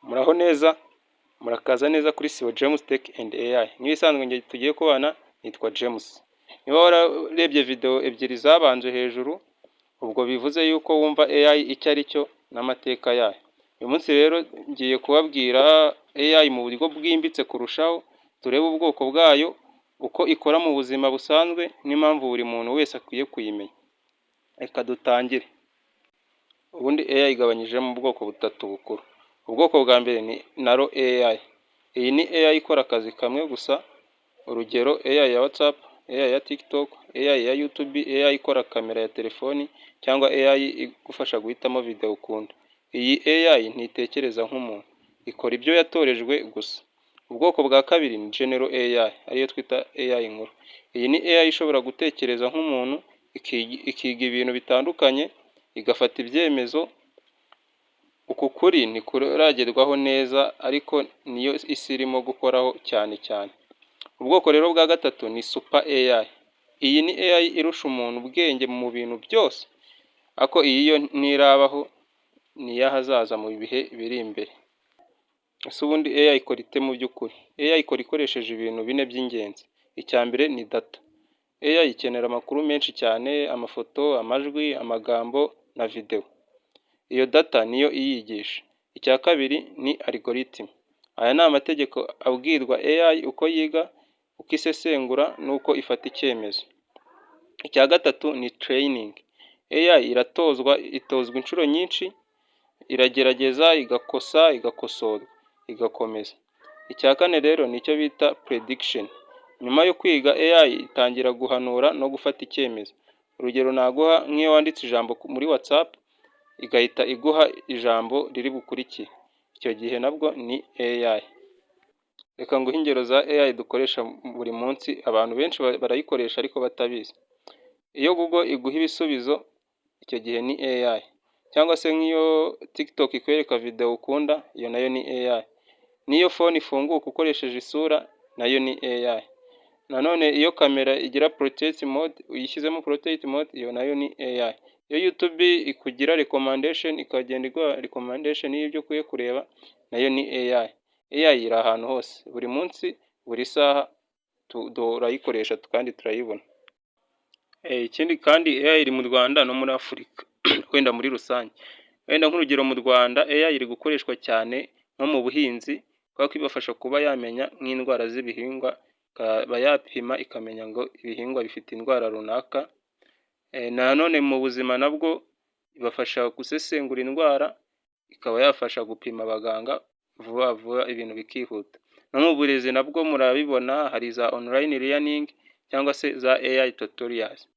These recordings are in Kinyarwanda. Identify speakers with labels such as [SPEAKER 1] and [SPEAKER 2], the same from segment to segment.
[SPEAKER 1] Muraho neza, murakaza neza kuri Sibo James Tech and AI. Nk'ibisanzwe njye tugiye kubana nitwa James. Niba wararebye video ebyiri zabanje hejuru, ubwo bivuze yuko wumva AI icyo ari cyo n'amateka yayo. Uyu munsi rero ngiye kubabwira AI mu buryo bwimbitse kurushaho, turebe ubwoko bwayo, uko ikora mu buzima busanzwe n'impamvu buri muntu wese akwiye kuyimenya. Reka dutangire. Ubundi AI igabanyije mu bwoko butatu bukuru. Ubwoko bwa mbere ni Narrow AI. Iyi ni AI ikora akazi kamwe gusa, urugero AI ya WhatsApp, AI ya TikTok, AI ya YouTube, AI ikora kamera ya telefoni cyangwa AI igufasha guhitamo video ukunda. Iyi AI ntitekereza nk'umuntu, ikora ibyo yatorejwe gusa. Ubwoko bwa kabiri ni General AI, ariyo twita AI nkuru. Iyi ni AI ishobora gutekereza nk'umuntu, ikiga ibintu bitandukanye, igafata ibyemezo. Uku kuri ntikuragerwaho neza, ariko niyo isi irimo gukoraho cyane cyane. Ubwoko rero bwa gatatu ni Super AI. Iyi ni AI irusha umuntu ubwenge mu bintu byose, ariko iyi yo ntirabaho, ni iy'ahazaza mu bihe biri imbere. Ese ubundi AI ikora ite mu by'ukuri? AI ikora ikoresheje ibintu bine by'ingenzi. Icya mbere ni data. AI ikenera amakuru menshi cyane, amafoto, amajwi, amagambo na video. Iyo data niyo iyigisha. Icya kabiri ni algorithm. Aya ni amategeko abwirwa AI uko yiga, uko isesengura n'uko ifata icyemezo. Icya gatatu ni training. AI itozwa inshuro nyinshi, iragerageza, igakosa, igakosorwa, igakomeza. Icya kane rero nicyo bita prediction. Nyuma yo kwiga AI itangira guhanura no gufata icyemezo. Urugero naguha nk'iyo wanditse ijambo muri WhatsApp, igahita iguha ijambo riri bukurikire. Icyo gihe nabwo ni AI. Reka nguhe ingero za AI dukoresha buri munsi, abantu benshi barayikoresha ariko batabizi. Iyo Google iguha ibisubizo, icyo gihe ni AI. Cyangwa se nk'iyo TikTok ikwereka video ukunda, iyo nayo ni AI. N'iyo phone ifunguka ukoresheje isura, nayo ni AI. Nanone iyo kamera igira portrait mode, uyishyizemo portrait mode, iyo nayo ni AI. Iyo YouTube ikugira recommendation, ikagenda iguha recommendation y'ibyo ukwiye kureba, nayo ni AI. AI iri ahantu hose, buri munsi, buri saha turayikoresha kandi turayibona. Ikindi kandi AI iri mu Rwanda no muri Afurika, wenda muri rusange. Wenda nk'urugero mu Rwanda, AI iri gukoreshwa cyane nko mu buhinzi, kuko ibafasha kuba yamenya nk'indwara z'ibihingwa, ikaba yapima ikamenya ngo ibihingwa bifite indwara runaka. Nanone mu buzima nabwo ibafasha gusesengura indwara, ikaba yafasha gupima abaganga vuba vuba, ibintu bikihuta. No mu burezi nabwo murabibona, hari za online learning cyangwa se za AI tutorials,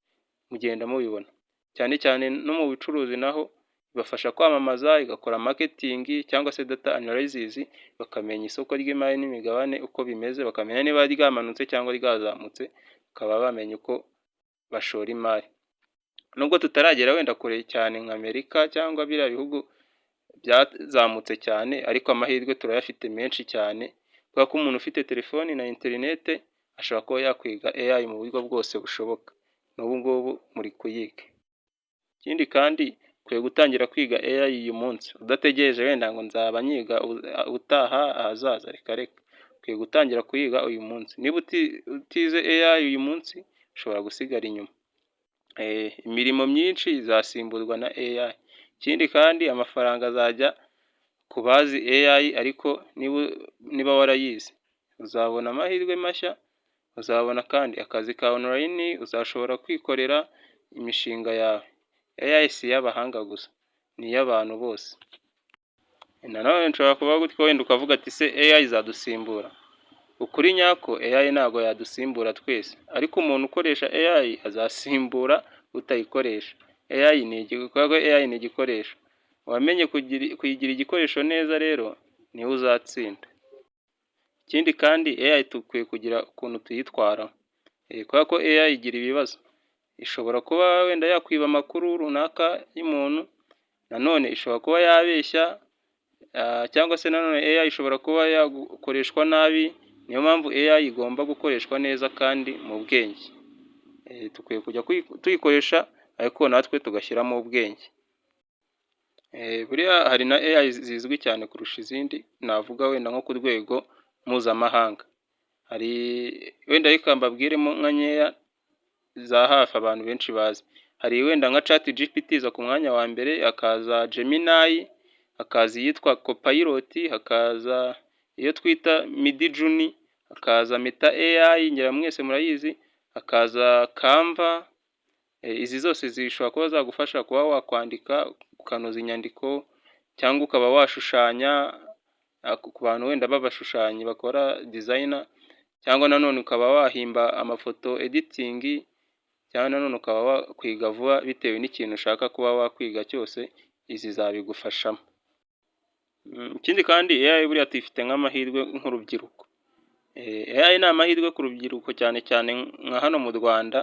[SPEAKER 1] mugenda mubibona. Cyane cyane no mu bucuruzi naho ibafasha kwamamaza, igakora marketing cyangwa se data analysis, bakamenya isoko ry'imari n'imigabane uko bimeze, bakamenya niba ryamanutse cyangwa ryazamutse, bakaba bamenya uko bashora imari. Nubwo tutaragera wenda kure cyane nka Amerika cyangwa biriya bihugu byazamutse cyane, ariko amahirwe turayafite menshi cyane, kubera ko umuntu ufite telefoni na internet ashobora kuba yakwiga AI mu buryo bwose bushoboka. N'ubu ngubu muri kuyiga. Ikindi kandi ukwiye gutangira kwiga AI uyu munsi, udategereje wenda ngo nzaba nyiga utaha ahazaza. Reka. Ukwiye gutangira kuyiga uyu munsi. Niba utize AI uyu munsi, ushobora gusigara inyuma. Imirimo myinshi izasimburwa na AI. Ikindi kandi amafaranga azajya ku bazi AI, ariko niba warayize uzabona amahirwe mashya, uzabona kandi akazi ka online, uzashobora kwikorera imishinga yawe. AI si iy'abahanga gusa, ni iy'abantu bose. Nanone nshobora kuvuga gutyo wenda ukavuga ati se AI izadusimbura? Ukuri nyako, AI ntabwo yadusimbura twese, ariko umuntu ukoresha AI azasimbura utayikoresha. AI ni igikoresho. Wamenye kuyigira igikoresho neza rero, niwe uzatsinda. Ikindi kandi AI tukwiye kugira ukuntu tuyitwara, kubera ko AI igira ibibazo. Ishobora kuba wenda yakwiba amakuru runaka y'umuntu, nanone ishobora kuba yabeshya, cyangwa se nanone AI ishobora kuba yakoreshwa nabi. Niyo mpamvu AI igomba gukoreshwa neza kandi mu bwenge. Tukwiye kujya tuyikoresha, ariko natwe tugashyiramo ubwenge. Buriya hari na AI zizwi cyane kurusha izindi, navuga wenda nko ku rwego mpuzamahanga. Hari wenda reka mbabwiremo nka nkeya za hafi abantu benshi bazi. Hari wenda nka ChatGPT iza ku mwanya wa mbere, hakaza Gemini, hakaza iyitwa Copilot, hakaza iyo twita Midjourney, hakaza Meta AI ngira mwese murayizi, hakaza Canva. Izi zose zishobora kuba zagufasha kuba wakwandika, ukanoza inyandiko, cyangwa ukaba washushanya ku bantu wenda b'abashushanyi bakora designer, cyangwa nanone ukaba wahimba amafoto editing, cyangwa nanone ukaba wakwiga vuba bitewe n'ikintu ushaka kuba wakwiga cyose, izi zabigufashamo. Ikindi kandi AI buriya tuyifite nk'amahirwe nk'urubyiruko. AI ni amahirwe ku rubyiruko cyane cyane nka hano mu Rwanda,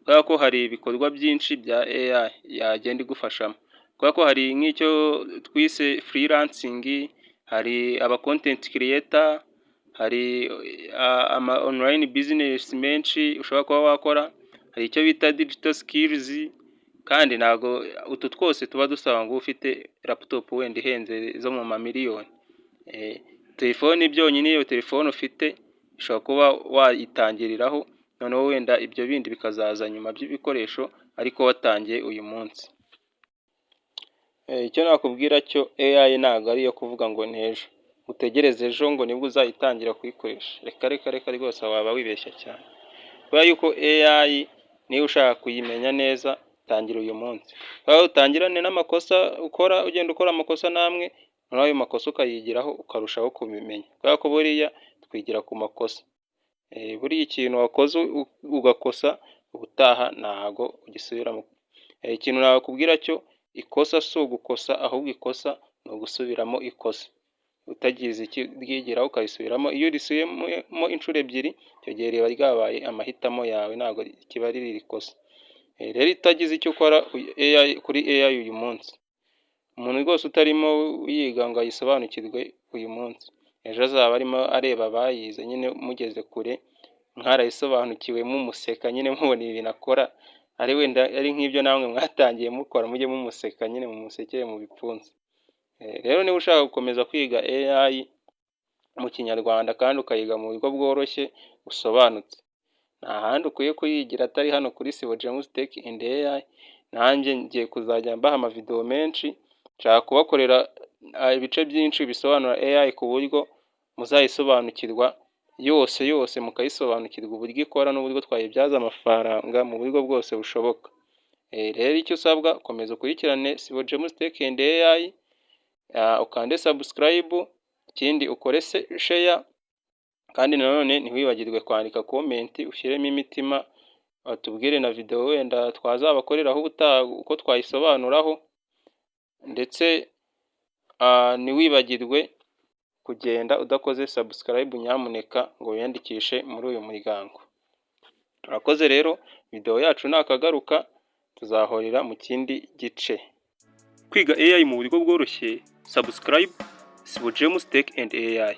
[SPEAKER 1] kubera ko hari ibikorwa byinshi bya AI yagenda igufashamo. Kubera ko hari nk'icyo twise freelancing, hari aba content creator, hari ama online business menshi ushobora kuba wakora, hari icyo bita digital skills, kandi ntago utu twose tuba dusaba ngo ufite laptop wenda ihenze zo mu mamiliyoni. Telefone byonyine, iyo telefone ufite ushobora kuba wayitangiriraho, noneho wenda ibyo bindi bikazaza nyuma by'ibikoresho ariko watangiye uyu munsi. Icyo nakubwira cyo AI ntago ari iyo kuvuga ngo n'ejo, utegereze ejo ngo nibwo uzayitangira kuyikoresha. Reka rwose waba wibeshya cyane, kubera yuko AI niba ushaka kuyimenya neza tangira uyu munsi. Aho utangirane n'amakosa ukora, ugenda ukora amakosa namwe, noneho ayo makosa ukayigiraho ukarushaho kubimenya, kubera ko buriya twigira ku makosa. Buriya ikintu wakoze ugakosa, ubutaha ntago ugisubiramo. Ikintu nakubwira cyo, ikosa si ugukosa, ahubwo ikosa ni ugusubiramo ikosa utagize ryigiraho ukayisubiramo. Iyo urisubiyemo inshuro ebyiri, icyo gihe riba ryabaye amahitamo yawe, ntabwo kiba riri ikosa. Rero utagize icyo ukora kuri AI uyu munsi, umuntu rwose utarimo yiga ngo ayisobanukirwe uyu munsi, ejo azaba arimo areba abayize nyine mugeze kure, mwarayisobanukiwe mumuseka nyine mubona ibintu akora, ari wenda ari nk'ibyo namwe mwatangiye mukora, mujye mumuseka nyine mumusekere mu bipfunsi. Rero niba ushaka gukomeza kwiga AI mu Kinyarwanda kandi ukayiga mu buryo bworoshye busobanutse, nta handi ukwiye kuyigira atari hano kuri Sibo James Tech and AI. Nanjye ngiye kuzajya mbaha amavideo menshi, nshaka kubakorera ibice byinshi bisobanura AI ku buryo muzayisobanukirwa yose mukayisobanukirwa uburyo ikora n'uburyo twayibyaza amafaranga mu buryo bwose bushoboka. Rero icyo usabwa, komeza ukurikirane Sibo James Tech and AI, ukande subscribe, ikindi ukore share, kandi nanone ntiwibagirwe kwandika comment, ushyiremo imitima, tubwire na video wenda twazabakoreraho ubutaha uko twayisobanuraho, ndetse ntiwibagirwe kugenda udakoze subscribe nyamuneka ngo wiyandikishe muri uyu muryango. Murakoze rero, video yacu nakagaruka tuzahorera mu kindi gice. Kwiga AI mu buryo bworoshye, subscribe Sibo James Tech and AI.